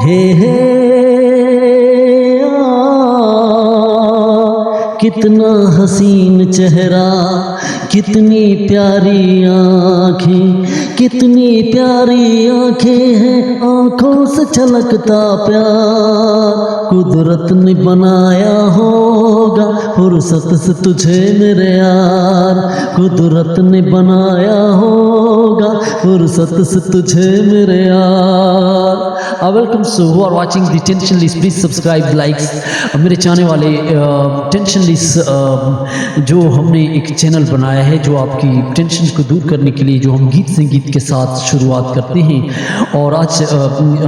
ہے کتنا حسین چہرہ، کتنی پیاری آنکھیں، کتنی پیاری آنکھیں ہیں، آنکھوں سے چھلکتا پیار قدرت نے بنایا ہوگا فرصت سے تجھے میرے یار، قدرت نے بنایا ہوگا فرصت سے تجھے میرے یار۔ Welcome so who are watching the Tension List, please subscribe, likes میرے چاہنے والے ٹینشن لسٹ جو ہم نے ایک چینل بنایا ہے جو آپ کی ٹینشن کو دور کرنے کے لیے، جو ہم گیت سنگیت کے ساتھ شروعات کرتے ہیں، اور آج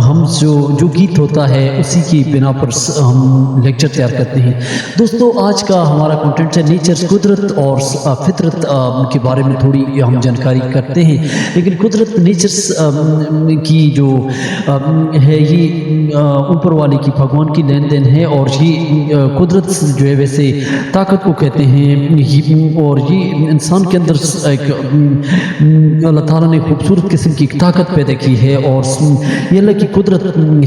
ہم جو گیت ہوتا ہے اسی کی بنا پر ہم لیکچر تیار کرتے ہیں۔ دوستو آج کا ہمارا کنٹینٹ ہے نیچر، قدرت اور فطرت کے بارے میں تھوڑی ہم جانکاری کرتے ہیں، لیکن قدرت نیچر کی جو ہے یہ اوپر والے کی، بھگوان کی لین دین ہے، اور یہ قدرت جو ہے ویسے طاقت کو کہتے ہیں، اور یہ انسان کے اندر ایک اللہ تعالیٰ نے خوبصورت قسم کی طاقت پیدا کی ہے، اور یہ اللہ کی قدرت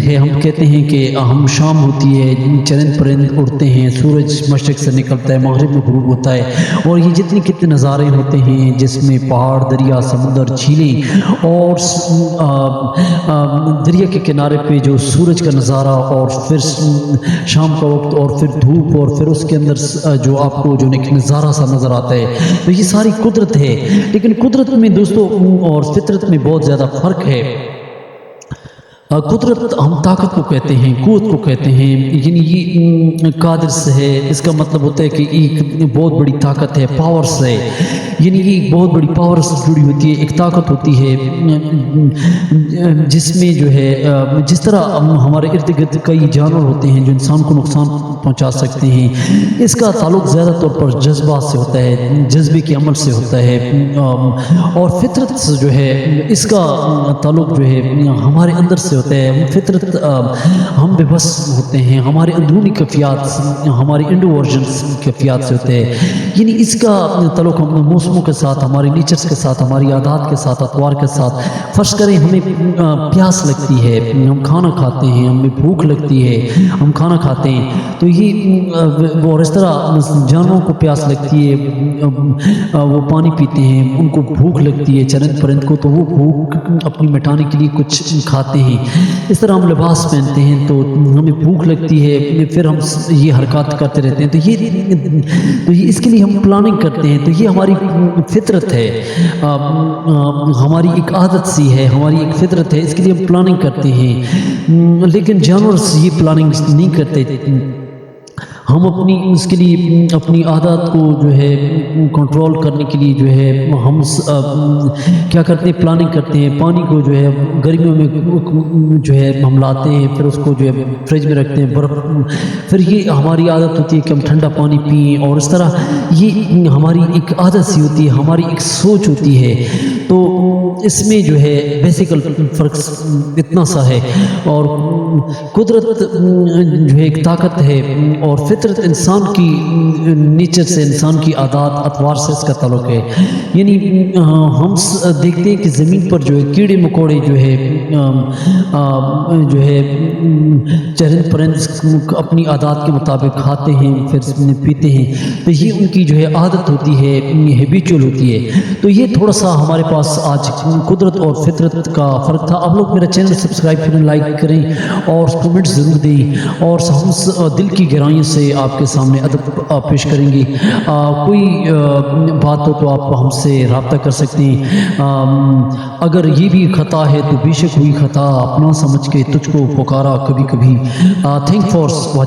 ہے۔ ہم کہتے ہیں کہ ہم شام ہوتی ہے، چرند پرند اڑتے ہیں، سورج مشرق سے نکلتا ہے، مغرب میں غروب ہوتا ہے، اور یہ جتنے کتنے نظارے ہوتے ہیں جس میں پہاڑ، دریا، سمندر، جھیلیں، اور دریا کے کنارے پہ جو سورج کا نظارہ، اور پھر شام کا وقت، اور پھر دھوپ، اور پھر اس کے اندر جو آپ کو جو نظارہ سا نظر آتا ہے، تو یہ ساری قدرت ہے۔ لیکن قدرت میں دوستو اور فطرت میں بہت زیادہ فرق ہے۔ قدرت ہم طاقت کو کہتے ہیں، قوت کو کہتے ہیں، یعنی یہ قادر سے ہے، اس کا مطلب ہوتا ہے کہ ایک بہت بڑی طاقت ہے، پاور سے، یعنی یہ بہت بڑی پاور سے جڑی ہوتی ہے، ایک طاقت ہوتی ہے جس میں جو ہے جس طرح ہمارے ارد گرد کئی جانور ہوتے ہیں جو انسان کو نقصان پہنچا سکتے ہیں، اس کا تعلق زیادہ طور پر جذبات سے ہوتا ہے، جذبے کے عمل سے ہوتا ہے، اور فطرت سے جو ہے اس کا تعلق جو ہے ہمارے اندر سے ہوتا ہے۔ فطرت ہم بے بس ہوتے ہیں، ہمارے اندرونی کیفیات، ہماری انڈو ورژنس کیفیات سے ہوتے ہیں، یعنی اس کا تعلق ہم موسموں کے ساتھ، ہمارے نیچرز کے ساتھ، ہماری عادات کے ساتھ، اطوار کے ساتھ۔ فرض کریں ہمیں پیاس لگتی ہے، ہم کھانا کھاتے ہیں، ہمیں بھوک لگتی ہے، ہم کھانا کھاتے ہیں، تو یہ اور اس طرح جانوروں کو پیاس لگتی ہے، وہ پانی پیتے ہیں، ان کو بھوک لگتی ہے، چرند پرند کو، تو وہ بھوک اپنی مٹانے کے لیے کچھ کھاتے ہیں۔ اس طرح ہم لباس پہنتے ہیں تو ہمیں بھوک لگتی ہے، پھر ہم یہ حرکات کرتے رہتے ہیں، تو یہ اس کے لیے ہم پلاننگ کرتے ہیں، تو یہ ہماری فطرت ہے، ہماری ایک عادت سی ہے، ہماری ایک فطرت ہے، اس کے لیے ہم پلاننگ کرتے ہیں۔ لیکن جانور یہ پلاننگ نہیں کرتے، ہم اس کے لیے اپنی عادات کو جو ہے کنٹرول کرنے کے لیے جو ہے ہم کیا کرتے ہیں، پلاننگ کرتے ہیں۔ پانی کو جو ہے گرمیوں میں جو ہے ہم لاتے ہیں، پھر اس کو جو ہے فریج میں رکھتے ہیں، برف، پھر یہ ہماری عادت ہوتی ہے کہ ہم ٹھنڈا پانی پئیں، اور اس طرح یہ ہماری ایک عادت سی ہوتی ہے، ہماری ایک سوچ ہوتی ہے۔ تو اس میں جو ہے بیسیکل فرق اتنا سا ہے، اور قدرت جو ہے ایک طاقت ہے، اور فطرت انسان کی نیچر سے، انسان کی عادات اطوار سے اس کا تعلق ہے۔ یعنی ہم دیکھتے ہیں کہ زمین پر جو ہے کیڑے مکوڑے جو ہے چرند پرند اپنی عادات کے مطابق کھاتے ہیں، پھر پیتے ہیں، تو یہ ان کی جو ہے عادت ہوتی ہے، ہیبیچول ہوتی ہے۔ تو یہ تھوڑا سا ہمارے پاس آج قدرت اور فطرت کا فرق تھا۔ آپ لوگ میرا چینل سبسکرائب کریں، لائک کریں، اور کمنٹ ضرور دیں، اور ہم دل کی گہرائیوں سے آپ کے سامنے ادب پیش کریں گے۔ کوئی بات ہو تو آپ ہم سے رابطہ کر سکتے ہیں۔ اگر یہ بھی خطا ہے تو بے شک ہوئی خطا، اپنا سمجھ کے تجھ کو پکارا کبھی کبھی۔ Thank for watching.